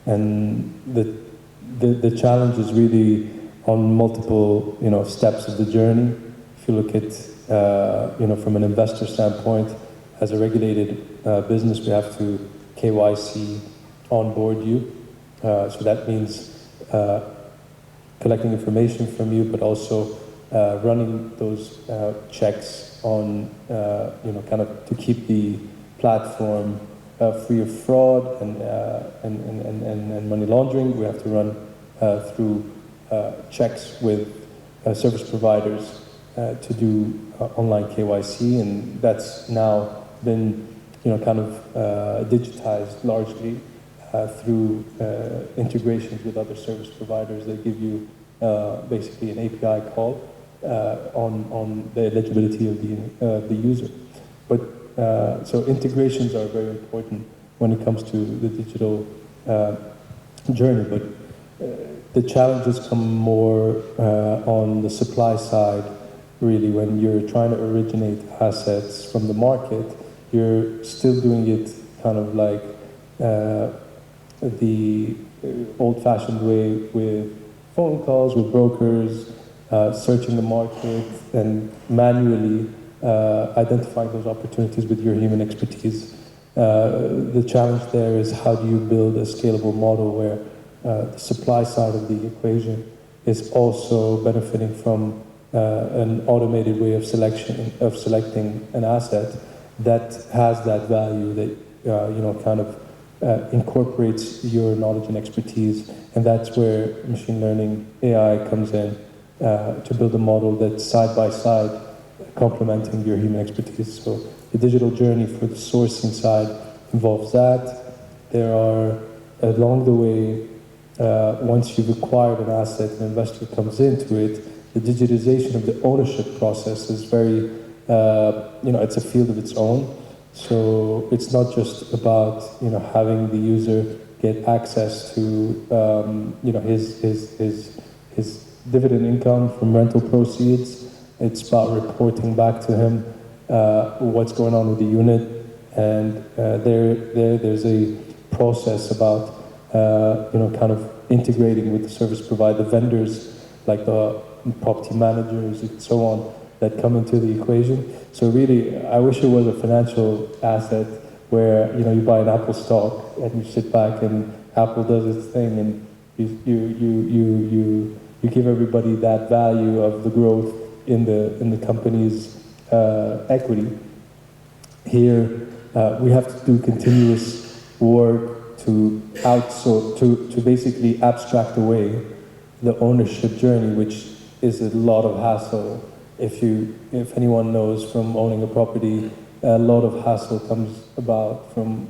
and the challenge is really on multiple steps of the journey. If you look at from an investor standpoint, as a regulated business, we have to KYC onboard you. So that means collecting information from you, but also running those checks on, kind of to keep the platform free of fraud and money laundering. We have to run through checks with service providers to do online KYC, and that's now been, kind of digitized largely through integrations with other service providers. They give you basically an API call on the eligibility of the user. But so integrations are very important when it comes to the digital journey. But the challenges come more on the supply side, really. When you're trying to originate assets from the market, you're still doing it kind of like the old-fashioned way, with phone calls, with brokers, searching the market, and manually identifying those opportunities with your human expertise. The challenge there is, how do you build a scalable model where the supply side of the equation is also benefiting from an automated way of selecting an asset that has that value, that kind of incorporates your knowledge and expertise. And that's where machine learning AI comes in, to build a model that's side by side complementing your human expertise. So the digital journey for the sourcing side involves that. There are, along the way, once you've acquired an asset, an investor comes into it, the digitization of the ownership process is very, it's a field of its own. So it's not just about, having the user get access to, his dividend income from rental proceeds. It's about reporting back to him what's going on with the unit, and there's a process about kind of integrating with the service provider, the vendors, like the property managers and so on, that come into the equation. So really, I wish it was a financial asset where you buy an Apple stock and you sit back and Apple does its thing, and you give everybody that value of the growth in the company's equity. Here, we have to do continuous work to outsource, to basically abstract away the ownership journey, which is a lot of hassle. If anyone knows from owning a property, a lot of hassle comes about from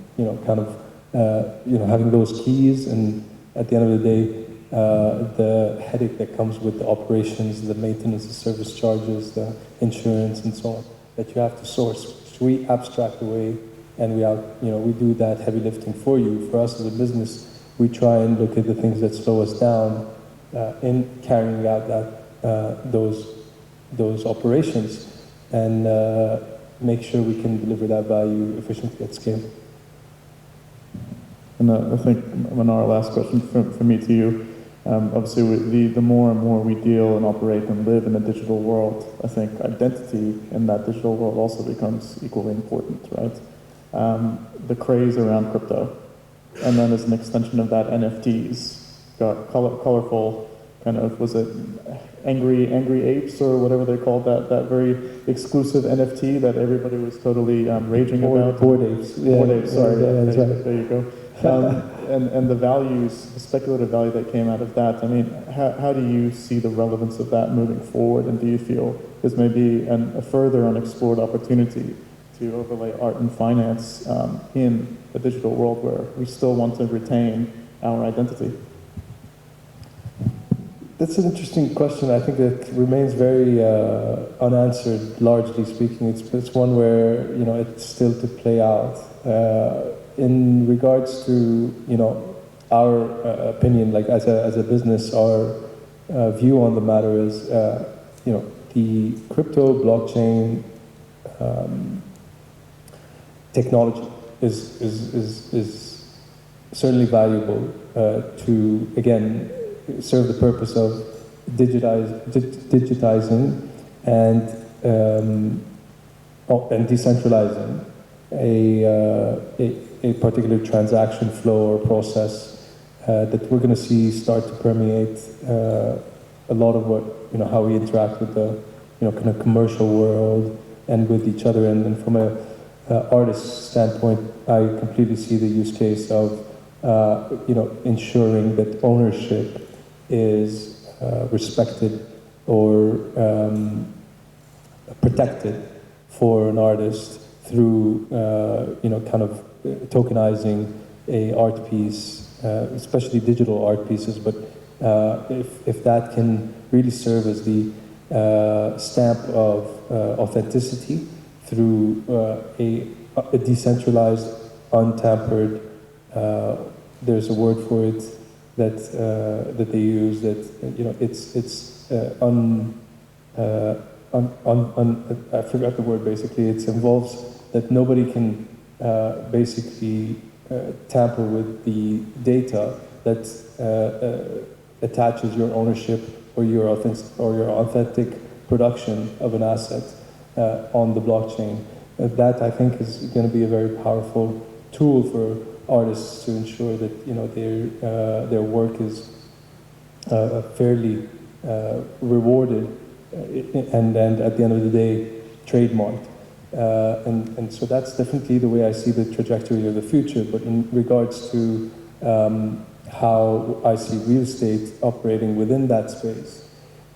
having those keys, and at the end of the day, the headache that comes with the operations, the maintenance, the service charges, the insurance, and so on, that you have to source. So we abstract away, and we do that heavy lifting for you. For us as a business, we try and look at the things that slow us down in carrying out those operations, and make sure we can deliver that value efficiently at scale. And I think, Manar, last question from me to you. Obviously, the more and more we deal and operate and live in a digital world, I think identity in that digital world also becomes equally important, right? The craze around crypto, and then as an extension of that, NFTs. colorful kind of, was it angry apes or whatever they called that very exclusive NFT that everybody was totally raging about. Bored apes. Bored apes, sorry. That's right. There you go. And the values, the speculative value that came out of that, I mean, how do you see the relevance of that moving forward? And do you feel there's maybe a further unexplored opportunity to overlay art and finance in a digital world where we still want to retain our identity? That's an interesting question. I think it remains very unanswered, largely speaking. It's one where, it's still to play out. In regards to, our opinion, like as a business, our view on the matter is, the crypto blockchain technology is certainly valuable to, again, serve the purpose of digitizing and decentralizing a particular transaction flow or process that we're going to see start to permeate a lot of what, how we interact with the, kind of commercial world and with each other. And from a artist standpoint, I completely see the use case of, ensuring that ownership is respected or protected for an artist through, kind of tokenizing a art piece, especially digital art pieces. But if that can really serve as the stamp of authenticity through a decentralized, untampered, there's a word for it that they use, that I forgot the word. Basically, it involves that nobody can basically tamper with the data that attaches your ownership or your authentic production of an asset on the blockchain. That, I think, is going to be a very powerful tool for artists to ensure that their work is fairly rewarded and at the end of the day trademarked. And so that's definitely the way I see the trajectory of the future. But in regards to how I see real estate operating within that space,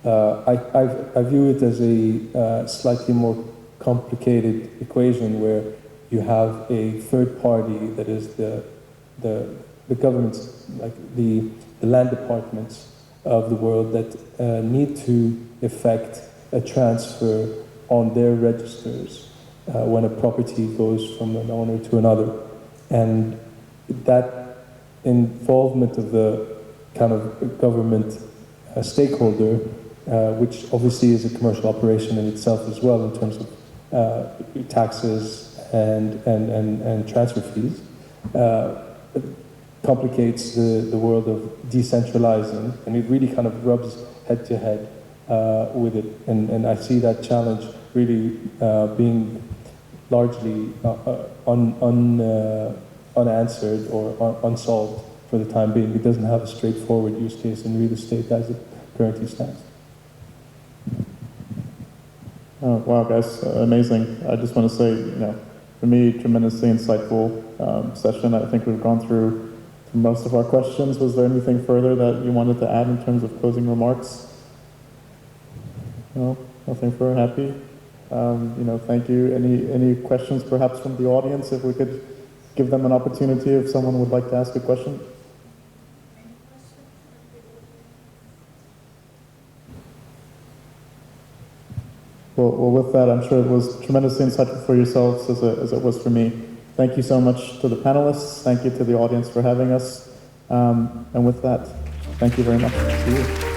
I view it as a slightly more complicated equation where you have a third party that is the governments, like the land departments of the world that need to effect a transfer on their registers when a property goes from an owner to another. And that involvement of the kind of government stakeholder, which obviously is a commercial operation in itself as well in terms of taxes and transfer fees, complicates the world of decentralizing, and it really kind of rubs head to head with it. And I see that challenge really being largely unanswered or unsolved for the time being. It doesn't have a straightforward use case in real estate as it currently stands. Oh, wow, guys, amazing. I just want to say, for me, tremendously insightful session. I think we've gone through most of our questions. Was there anything further that you wanted to add in terms of closing remarks? No, nothing for happy. Thank you. Any questions perhaps from the audience? If we could give them an opportunity if someone would like to ask a question. Well, with that, I'm sure it was tremendously insightful for yourselves as it was for me. Thank you so much to the panelists. Thank you to the audience for having us. And with that, thank you very much. See you.